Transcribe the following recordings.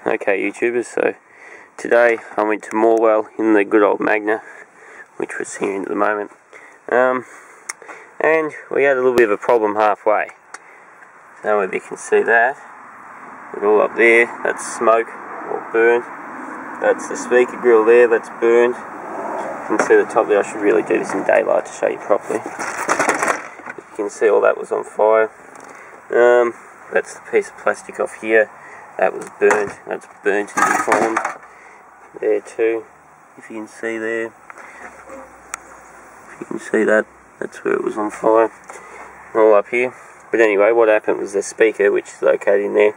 Okay YouTubers, so today I went to Morwell in the good old Magna, which we're seeing at the moment, and we had a little bit of a problem halfway. So if you can see that, it's all up there, that's smoke or burnt. That's the speaker grill there, that's burnt. You can see the top there. I should really do this in daylight to show you properly. You can see all that was on fire. That's the piece of plastic off here. That was burnt. That's burnt and deformed. There too. If you can see there. If you can see that, that's where it was on fire. All up here. But anyway, what happened was the speaker, which is located in there,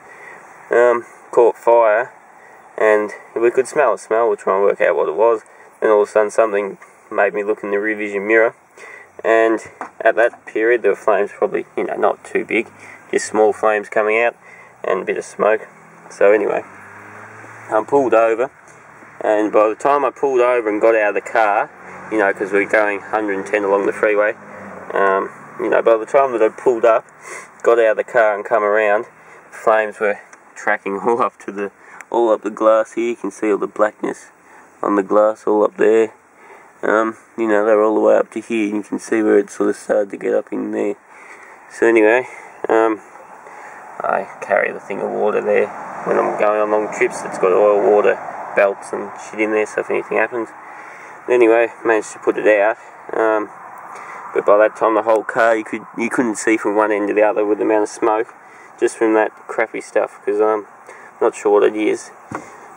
caught fire, and we could smell a smell. We'll try and work out what it was. Then all of a sudden something made me look in the rear vision mirror, and at that period there were flames, probably, not too big, just small flames coming out and a bit of smoke. So anyway, I pulled over, and by the time I pulled over and got out of the car, because we're going 110 along the freeway, by the time that I pulled up, got out of the car and come around, flames were tracking all up the glass here. You can see all the blackness on the glass all up there. They're all the way up to here. You can see where it sort of started to get up in there. So anyway, I carry the thing of water there when I'm going on long trips. It's got oil, water, belts and shit in there, so if anything happens. Anyway, managed to put it out. But by that time the whole car, you couldn't see from one end to the other with the amount of smoke, just from that crappy stuff, because I'm not sure what it is.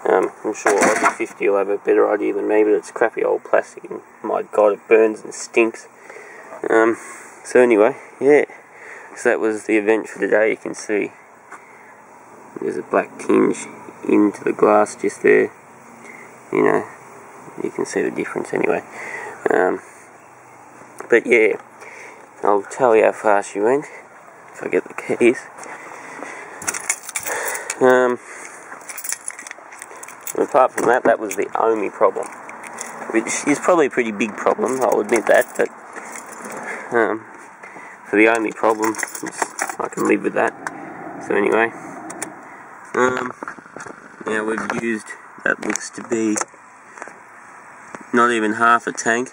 I'm sure Aussie 50 will have a better idea than me, but it's crappy old plastic, and my god, it burns and stinks. So anyway, yeah, so that was the event for today. You can see there's a black tinge into the glass just there. You can see the difference anyway. But yeah, I'll tell you how far she went if I get the keys. Apart from that, that was the only problem, which is probably a pretty big problem, I'll admit that, but for the only problem, I can live with that. So anyway, now we've used, that looks to be not even half a tank,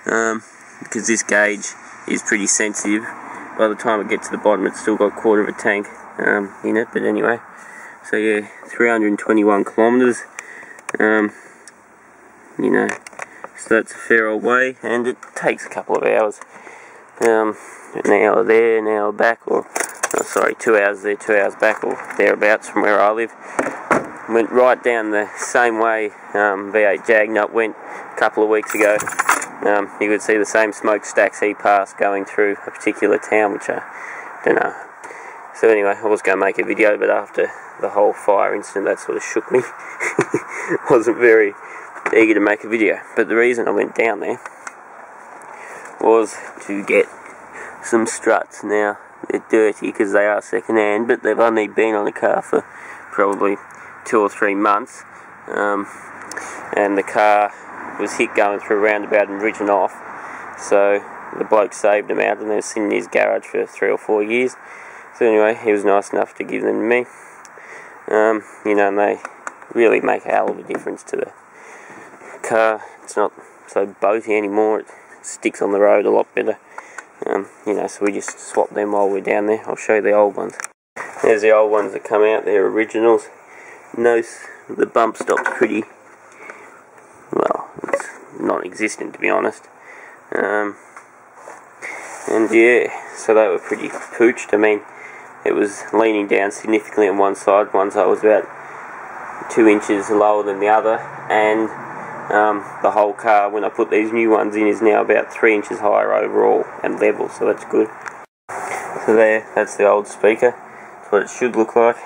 because this gauge is pretty sensitive. By the time it gets to the bottom, it's still got a quarter of a tank in it, but anyway. So yeah, 321 kilometres, so that's a fair old way, and it takes a couple of hours. An hour there, an hour back, or, 2 hours there, 2 hours back, or thereabouts from where I live. Went right down the same way V8 Jagnut went a couple of weeks ago. You could see the same smokestacks he passed going through a particular town, which I don't know. So anyway, I was going to make a video, but after the whole fire incident, that sort of shook me. Wasn't very eager to make a video. But the reason I went down there was to get some struts. Now, they're dirty because they are second hand, but they've only been on the car for probably 2 or 3 months. And the car was hit going through a roundabout and written off. So the bloke saved them out, and they were sitting in his garage for 3 or 4 years. So anyway, he was nice enough to give them to me. And they really make a hell of a difference to the car. It's not so boaty anymore. It sticks on the road a lot better. So we just swap them while we're down there. I'll show you the old ones. There's the old ones that come out. They're originals. Notice the bump stop's pretty, well, it's non-existent to be honest. And yeah, so they were pretty pooched. I mean, it was leaning down significantly on one side. One side was about 2 inches lower than the other, and the whole car, when I put these new ones in, is now about 3 inches higher overall and level, so that's good. So there, that's the old speaker. That's what it should look like.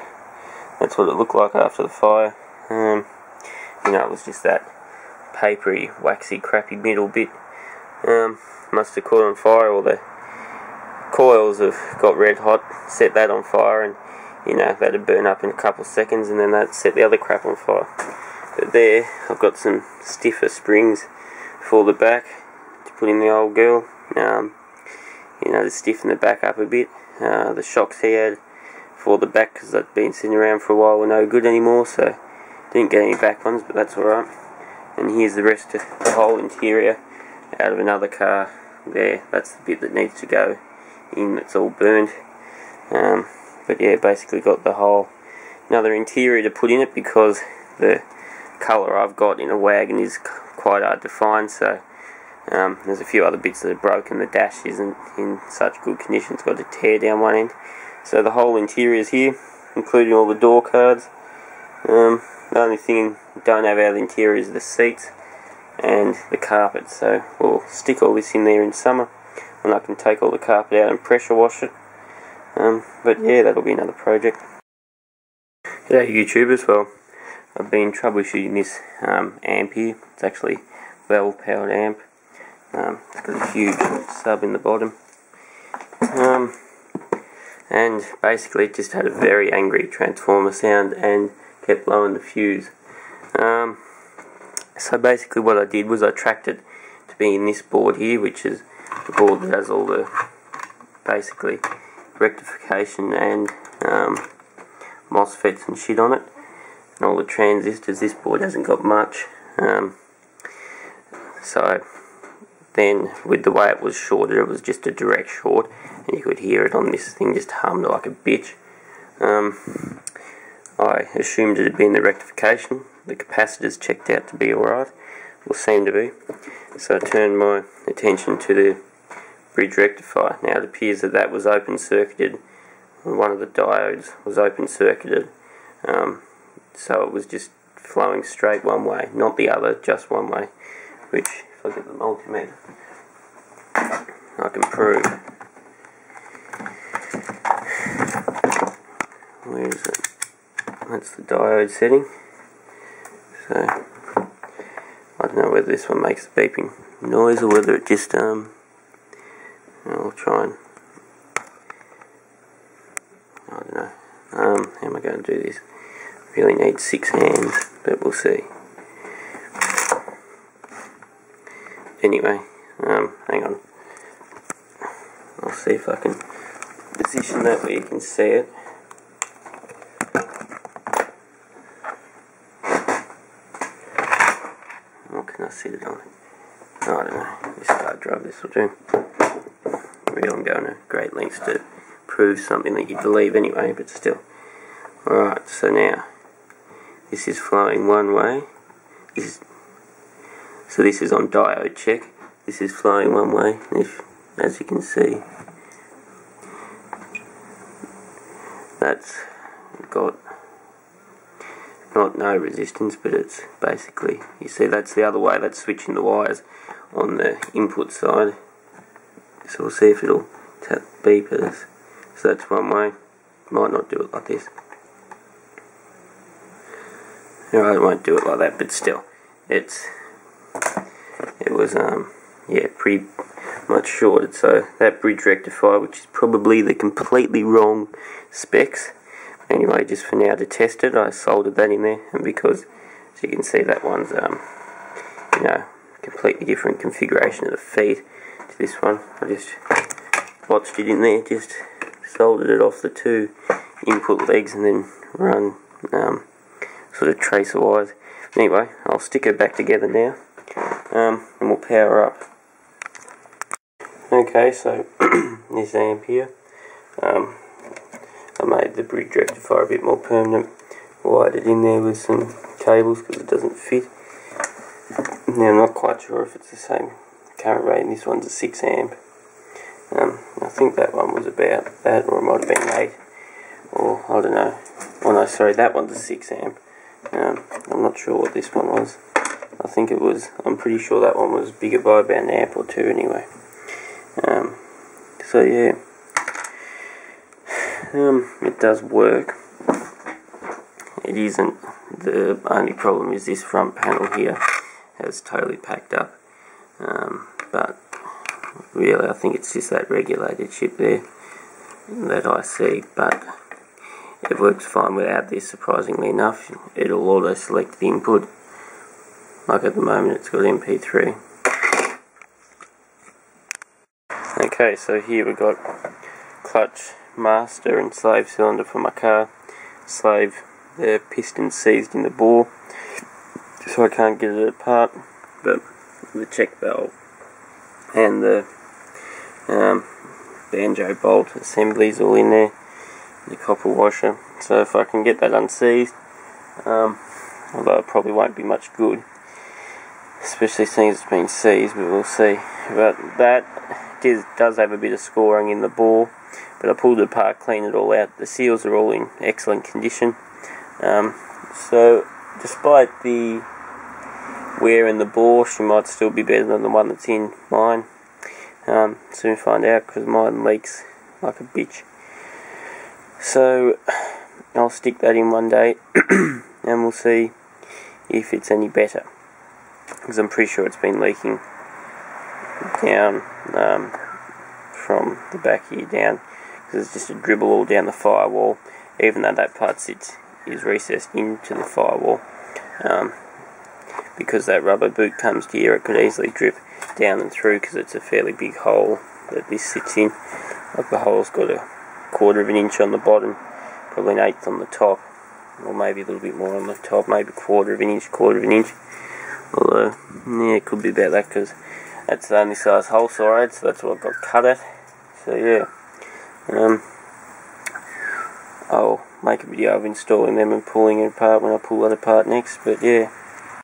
That's what it looked like after the fire. It was just that papery, waxy, crappy middle bit. Must have caught on fire, or the coils have got red hot, set that on fire, and that'd burn up in a couple of seconds, and then that set the other crap on fire. But there, I've got some stiffer springs for the back to put in the old girl. To stiffen the back up a bit. The shocks he had for the back, because they'd been sitting around for a while, were no good anymore, so Didn't get any back ones, but that's alright. And here's the rest of the whole interior out of another car there. That's the bit that needs to go in, that's all burned. But yeah, basically got the whole another interior to put in it, because the colour I've got in a wagon is quite hard to find. So there's a few other bits that are broken. The dash isn't in such good condition, it's got to tear down one end. So the whole interior is here, including all the door cards. The only thing we don't have out of the interior is the seats and the carpet. So we'll stick all this in there in summer, and I can take all the carpet out and pressure wash it. But yeah, that'll be another project. G'day YouTubers. Well, I've been troubleshooting this amp here. It's actually valve powered amp. It's got a huge sub in the bottom, and basically it just had a very angry transformer sound and kept blowing the fuse. So basically what I did was I tracked it to be in this board here, which is the board that has all the basically rectification and MOSFETs and shit on it, and all the transistors. This board hasn't got much. So then with the way it was shorted, it was just a direct short, and you could hear it on this thing just hummed like a bitch. I assumed it had been the rectification. The capacitors checked out to be alright, or seemed to be. So I turned my attention to the bridge rectifier. Now it appears that that was open circuited. One of the diodes was open circuited, so it was just flowing straight one way, not the other, just one way, which if I get the multimeter I can prove. Where is it? That's the diode setting. So I don't know whether this one makes a beeping noise or whether it just I'll try and I don't know. How am I going to do this? Really need 6 hands, but we'll see. Anyway, hang on. I'll see if I can position that where you can see it. What can I set it on? I don't know. This hard drive, this will do. Really, I'm going to great lengths to prove something that you believe anyway, but still. Alright, so now this is flowing one way. So this is on diode check. This is flowing one way, as you can see, that's got not no resistance, but it's basically, you see that's the other way, that's switching the wires on the input side. So we'll see if it'll tap beepers. So that's one way. Might not do it like this. No, I won't do it like that, but still, it was yeah, pretty much shorted. So that bridge rectifier, which is probably the completely wrong specs. Anyway, just for now to test it, I soldered that in there, and because as you can see, that one's you know, completely different configuration of the feed to this one. I just watched it in there, just soldered it off the 2 input legs, and then run sort of tracer wires. Anyway, I'll stick it back together now, and we'll power up. Okay, so this amp here, I made the bridge rectifier a bit more permanent, wired it in there with some cables because it doesn't fit. Now I'm not quite sure if it's the same current rating. This one's a 6 amp. I think that one was about that, or it might have been 8, or I don't know. Oh no, sorry, that one's a 6 amp. I'm not sure what this one was. I think it was, I'm pretty sure that one was bigger by about an amp or 2 anyway. So yeah, it does work. It isn't, the only problem is this front panel here has totally packed up, but really I think it's just that regulator chip there that I see, but it works fine without this, surprisingly enough. It'll auto select the input, like at the moment it's got MP3. Okay, so here we've got clutch master and slave cylinder for my car. Slave the piston seized in the bore, so I can't get it apart. But the check valve and the banjo bolt assemblies all in there, the copper washer. So if I can get that unseized, although it probably won't be much good, especially seeing it's been seized, but we'll see. But that does have a bit of scoring in the bore, but I pulled it apart, cleaned it all out. The seals are all in excellent condition. So despite the wear in the bore, she might still be better than the one that's in mine. Soon find out, because mine leaks like a bitch. So I'll stick that in one day and we'll see if it's any better, because I'm pretty sure it's been leaking down from the back here down, because it's just a dribble all down the firewall, even though that part is recessed into the firewall. Because that rubber boot comes here, it could easily drip down and through, because it's a fairly big hole that this sits in. Like the hole's got a 1/4 of an inch on the bottom, probably an 1/8 on the top, or maybe a little bit more on the top, maybe 1/4 of an inch, 1/4 of an inch. Although, yeah, it could be about that, because that's the only size hole saw I had, so that's what I got cut at. So yeah, I'll make a video of installing them and pulling it apart when I pull that apart next. But yeah.